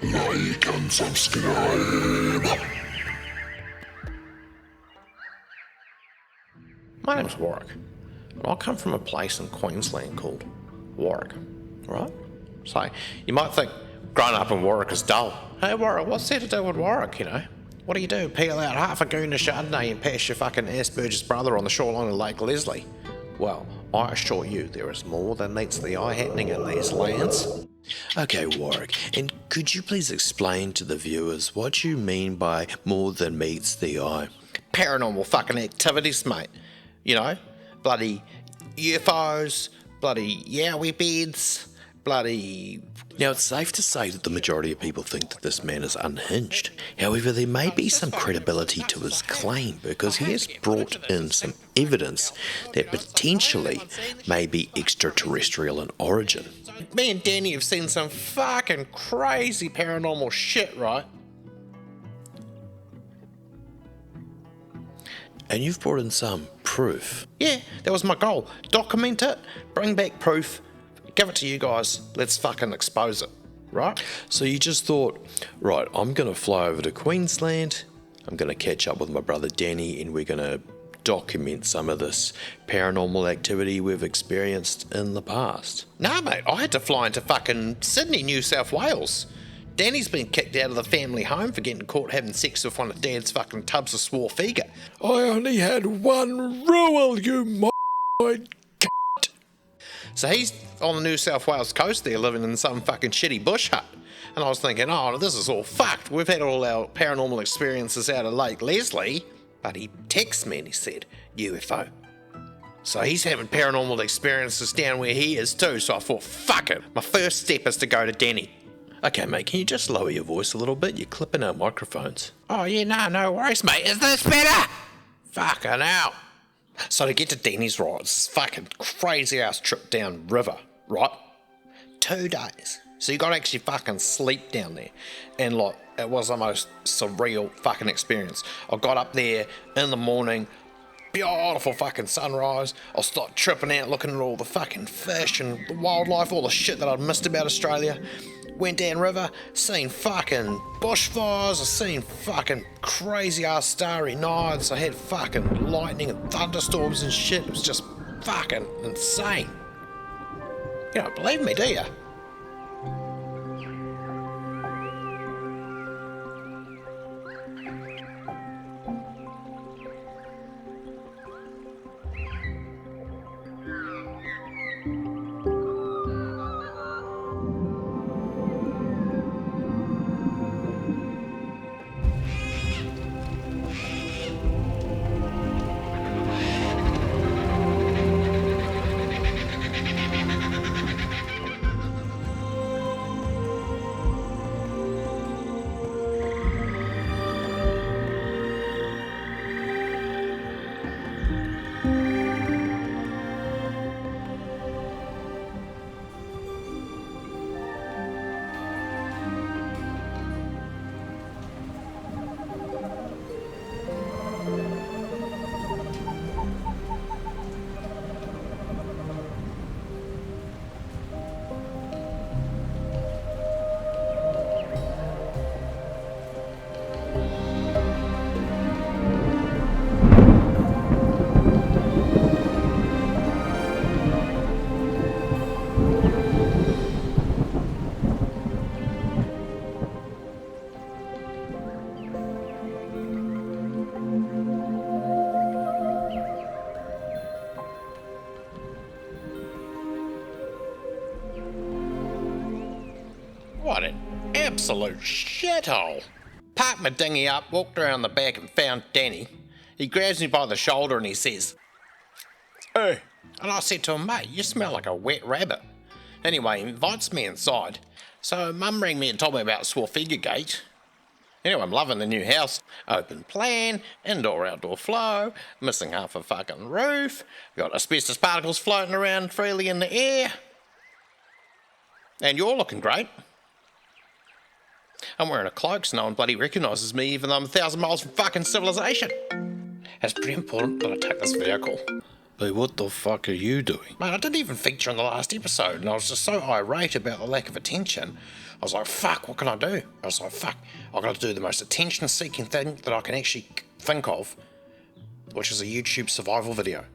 Like and subscribe. My name's Warwick. I come from a place in Queensland called Warwick, right? So you might think growing up in Warwick is dull. Hey Warwick, what's there to do with Warwick, you know? What do? Peel out half a goon of Chardonnay and pass your fucking Asperger's brother on the shoreline of Lake Leslie? Well, I assure you there is more than meets the eye happening in these lands. Okay, Warwick, and could you please explain to the viewers what you mean by more than meets the eye? Paranormal fucking activities, mate. You know, bloody UFOs, bloody yowie beds, bloody... Now, it's safe to say that the majority of people think that this man is unhinged. However, there may be some credibility to his claim because he has brought in some evidence that potentially may be extraterrestrial in origin. Me and Danny have seen some fucking crazy paranormal shit, right? And you've brought in some proof. Yeah, that was my goal. Document it, bring back proof, give it to you guys, let's fucking expose it, right? So you just thought, right, I'm going to fly over to Queensland, I'm going to catch up with my brother Danny, and we're going to document some of this paranormal activity we've experienced in the past. Nah, mate, I had to fly into fucking Sydney, New South Wales. Danny's been kicked out of the family home for getting caught having sex with one of Dad's fucking tubs of Swarfiga. I only had one rule, you So he's on the New South Wales coast there living in some fucking shitty bush hut. And I was thinking, oh, this is all fucked. We've had all our paranormal experiences out of Lake Leslie. But he texted me and he said, UFO. So he's having paranormal experiences down where he is too. So I thought, fuck it. My first step is to go to Danny. Okay, mate, can you just lower your voice a little bit? You're clipping our microphones. Oh, yeah, no worries, mate. Is this better? Fucking hell. So to get to Danny's, right, it's this fucking crazy ass trip down river, right? 2 days. So you gotta actually fucking sleep down there. And like, it was the most surreal fucking experience. I got up there in the morning, beautiful fucking sunrise. I started tripping out looking at all the fucking fish and the wildlife, all the shit that I'd missed about Australia. Went down river, seen fucking bushfires, I seen fucking crazy ass starry nights, I had fucking lightning and thunderstorms and shit. It was just fucking insane. You don't believe me, do you? What an absolute shithole. Parked my dinghy up, walked around the back and found Danny. He grabs me by the shoulder and he says, "Hey." And I said to him, "Mate, you smell like a wet rabbit." Anyway, he invites me inside. So Mum rang me and told me about Swarfiga Gate. Anyway, I'm loving the new house. Open plan, indoor-outdoor flow, missing half a fucking roof, got asbestos particles floating around freely in the air. And you're looking great. I'm wearing a cloak so no one bloody recognises me even though I'm 1,000 miles from fucking civilization. It's pretty important that I take this vehicle. Hey, what the fuck are you doing? Mate, I didn't even feature in the last episode, and I was just so irate about the lack of attention. I was like, fuck, what can I do? I was like, fuck, I've got to do the most attention-seeking thing that I can actually think of, which is a YouTube survival video.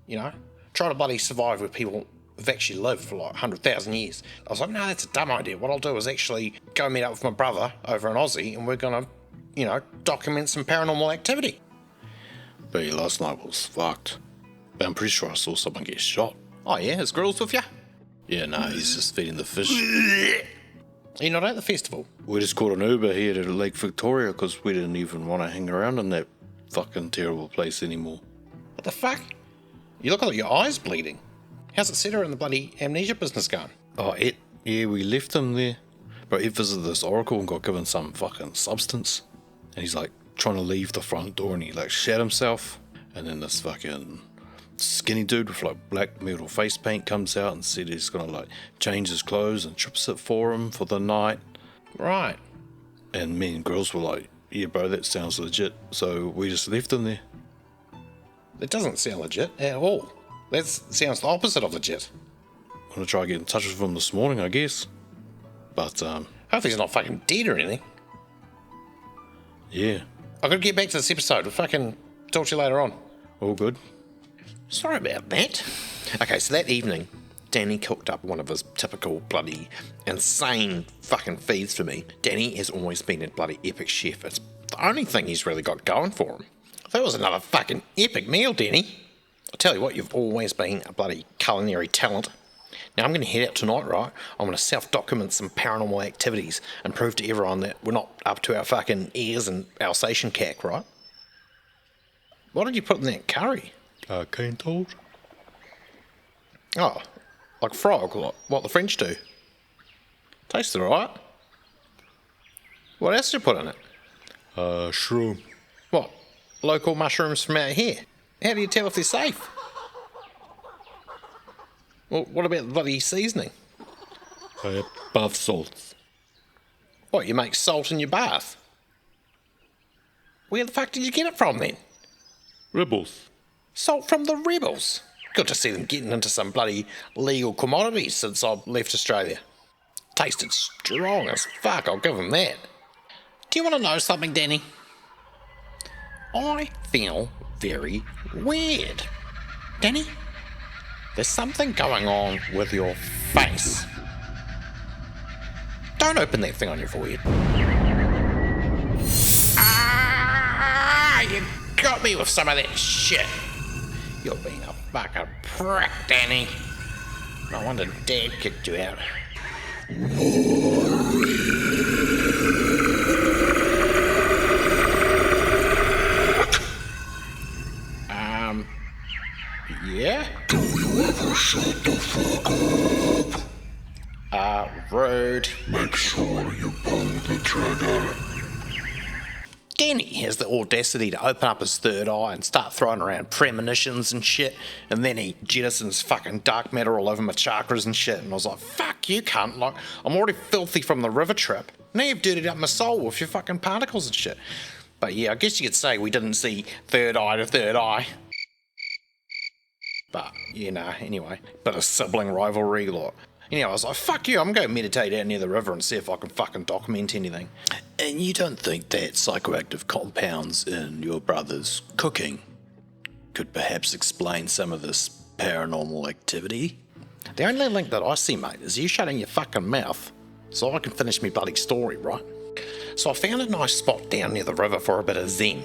You know? Try to bloody survive with people who've actually lived for like 100,000 years. I was like, no, that's a dumb idea. What I'll do is actually go meet up with my brother over in Aussie, and we're going to, you know, document some paranormal activity. But last night was fucked. But I'm pretty sure I saw someone get shot. Oh yeah, his grill's with ya? Yeah, no, he's just feeding the fish. You're not at the festival? We just caught an Uber here to Lake Victoria because we didn't even want to hang around in that fucking terrible place anymore. What the fuck? You look like your eye's bleeding. How's it set her in the bloody amnesia business going? Oh, yeah, we left him there. But he visited this oracle and got given some fucking substance. And he's like trying to leave the front door and he like shat himself. And then this fucking skinny dude with like black metal face paint comes out and said he's gonna like change his clothes and trips it for him for the night. Right. And me and girls were like, yeah bro, that sounds legit. So we just left him there. It doesn't sound legit at all. That sounds the opposite of legit. I'm gonna try to get in touch with him this morning, I guess. But hopefully he's not fucking dead or anything. Yeah. I've got to get back to this episode. We'll fucking talk to you later on. All good. Sorry about that. Okay, so that evening, Danny cooked up one of his typical bloody insane fucking feeds for me. Danny has always been a bloody epic chef. It's the only thing he's really got going for him. That was another fucking epic meal, Danny. I'll tell you what, you've always been a bloody culinary talent. Now I'm going to head out tonight, right? I'm going to self-document some paranormal activities and prove to everyone that we're not up to our fucking ears and Alsatian cack, right? What did you put in that curry? Cane toad? Oh, like frog, like what the French do. Tasted alright. What else did you put in it? Shroom. What? Local mushrooms from out here? How do you tell if they're safe? Well, what about the bloody seasoning? Bath salts. What, you make salt in your bath? Where the fuck did you get it from then? Rebels. Salt from the rebels. Good to see them getting into some bloody legal commodities since I've left Australia. Tasted strong as fuck, I'll give them that. Do you want to know something, Danny? I feel very weird. Danny, there's something going on with your face. Don't open that thing on your forehead. Ah, you got me with some of that shit. You're being a fucking prick, Danny. No wonder Dad kicked you out. Yeah? Do you ever shut the fuck up? Rude. Make sure you pull the trigger. Danny has the audacity to open up his third eye and start throwing around premonitions and shit, and then he jettisons fucking dark matter all over my chakras and shit, and I was like, fuck you cunt, like, I'm already filthy from the river trip. Now you've dirtied up my soul with your fucking particles and shit. But yeah, I guess you could say we didn't see third eye to third eye. But, you know, anyway, bit of sibling rivalry, like. Anyway, I was like, fuck you, I'm going to meditate out near the river and see if I can fucking document anything. And you don't think that psychoactive compounds in your brother's cooking could perhaps explain some of this paranormal activity? The only link that I see, mate, is you shutting your fucking mouth so I can finish me bloody story, right? So I found a nice spot down near the river for a bit of zen,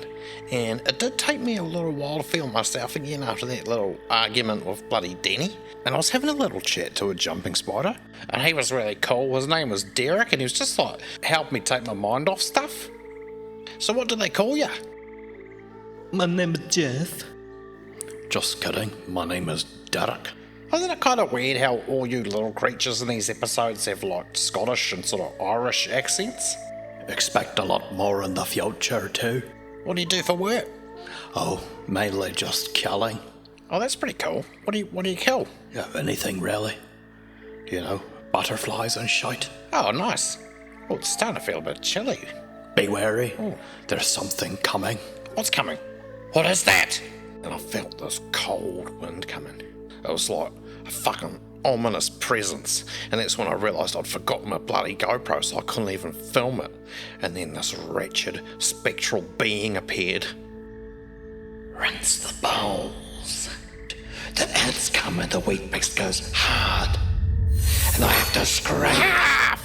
and it did take me a little while to feel myself again after that little argument with bloody Denny. And I was having a little chat to a jumping spider, and he was really cool. His name was Derek, and he was just like, helped me take my mind off stuff. So what do they call ya? My name is Jeff. Just kidding, my name is Derek. Isn't it kind of weird how all you little creatures in these episodes have like Scottish and sort of Irish accents? Expect a lot more in the future too. What do you do for work? Oh, mainly just killing. Oh, that's pretty cool. What do you kill? Yeah, anything really. You know, butterflies and shite. Oh, nice. Oh, it's starting to feel a bit chilly. Be wary. There's something coming. What's coming? What is that? and I felt this cold wind coming. It was like a fucking ominous presence, and that's when I realised I'd forgotten my bloody GoPro, so I couldn't even film it. And then this wretched, spectral being appeared. Rinse the bowls. The ants come and the wheat mix goes hard. And I have to scrape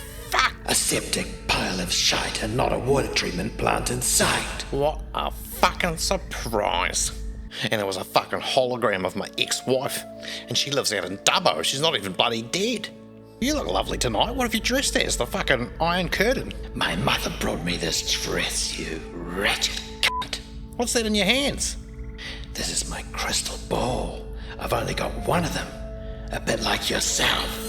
a septic pile of shite and not a water treatment plant in sight. What a fucking surprise. And there was a fucking hologram of my ex-wife, and she lives out in Dubbo. She's not even bloody dead. You look lovely tonight. What have you dressed as? The fucking Iron Curtain? My mother brought me this dress, you wretched cunt. What's that in your hands? This is my crystal ball. I've only got one of them. A bit like yourself.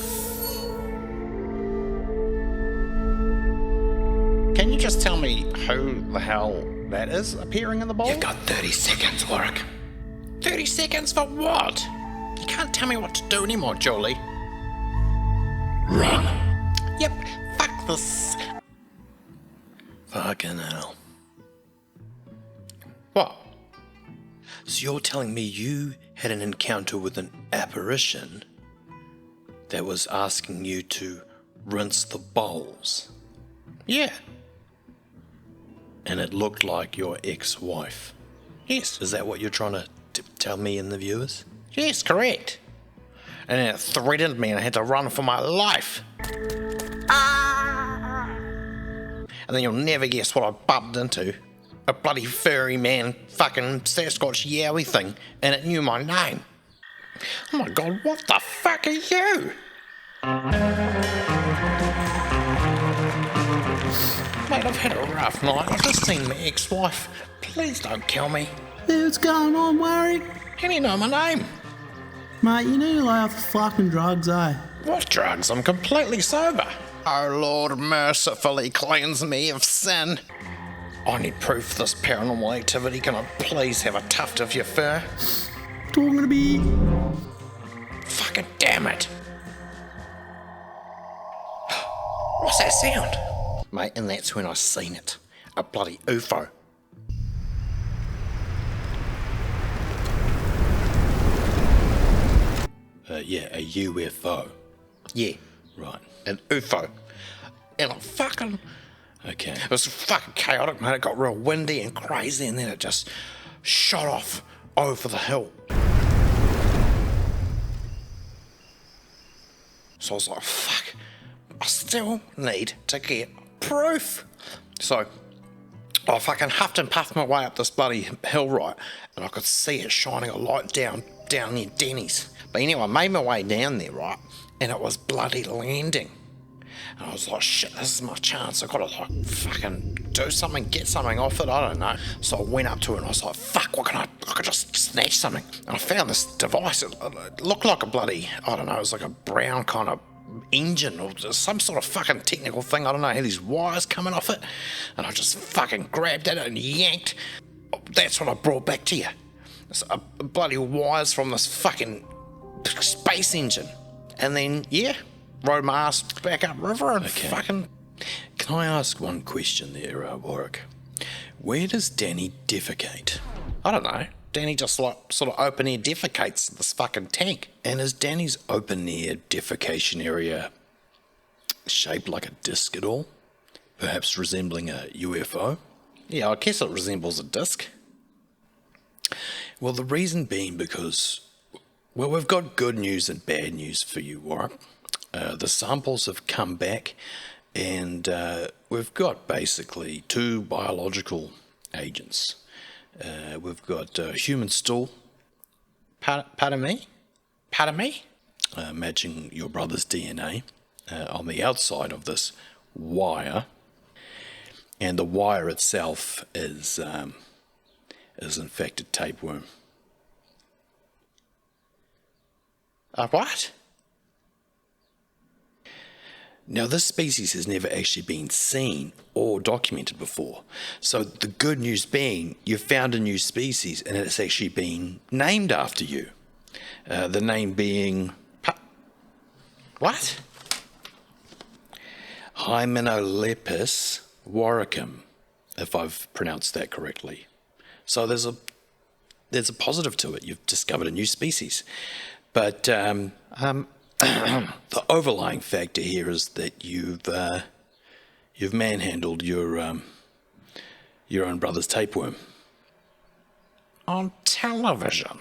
Can you just tell me who the hell that is appearing in the bowl? You've got 30 seconds, Warwick. 30 seconds for what? You can't tell me what to do anymore, Julie. Run. Yep, fuck this. Fucking hell. What? So you're telling me you had an encounter with an apparition that was asking you to rinse the bowls? Yeah. And it looked like your ex-wife. Yes. Is that what you're trying to tell me and the viewers? Yes, correct. And then it threatened me and I had to run for my life. And then you'll never guess what I bumped into. A bloody furry man, fucking Sasquatch yowie thing, and it knew my name. Oh my god, what the fuck are you? Mate, I've had a rough night. I've just seen my ex-wife. Please don't kill me. Hey, what's going on, Warwick? How do you know my name? Mate, you need to lay off the fucking drugs, eh? What drugs? I'm completely sober. Oh Lord, mercifully cleanse me of sin. I need proof of this paranormal activity. Can I please have a tuft of your fur? Talking to be. Fucking damn it. What's that sound? Mate, and that's when I seen it. A bloody UFO. Yeah, a UFO. Yeah, Right. an UFO. And I fucking... Okay. It was fucking chaotic, man. It got real windy and crazy, and then it just shot off over the hill. So I was like, fuck, I still need to get proof. So I fucking huffed and puffed my way up this bloody hill, right, and I could see it shining a light down near Denny's. But anyway, I made my way down there, right, and it was bloody landing. And I was like, shit, this is my chance. I gotta like fucking do something, get something off it, I don't know. So I went up to it and I was like, fuck, what can I could just snatch something. And I found this device. It looked like a bloody, I don't know, it was like a brown kind of engine or some sort of fucking technical thing. I don't know, it had these wires coming off it. And I just fucking grabbed at it and yanked. That's what I brought back to you. It's bloody wires from this fucking space engine. And then, yeah, rode my ass back up river and fucking... Can I ask one question there, Warwick? Where does Danny defecate? I don't know. Danny just like sort of open air defecates in this fucking tank. And is Danny's open air defecation area shaped like a disc at all? Perhaps resembling a UFO? Yeah, I guess it resembles a disc. Well, the reason being because, well, we've got good news and bad news for you, Warwick. The samples have come back and we've got basically two biological agents. We've got human stool. Pardon me? Pardon me? Matching your brother's DNA on the outside of this wire. And the wire itself is infected tapeworm. What? Now, this species has never actually been seen or documented before. So the good news being, you've found a new species and it's actually been named after you. The name being... What? Hymenolopus warwickum, if I've pronounced that correctly. So there's a there's a positive to it. You've discovered a new species. But the overlying factor here is that you've manhandled your own brother's tapeworm. On television.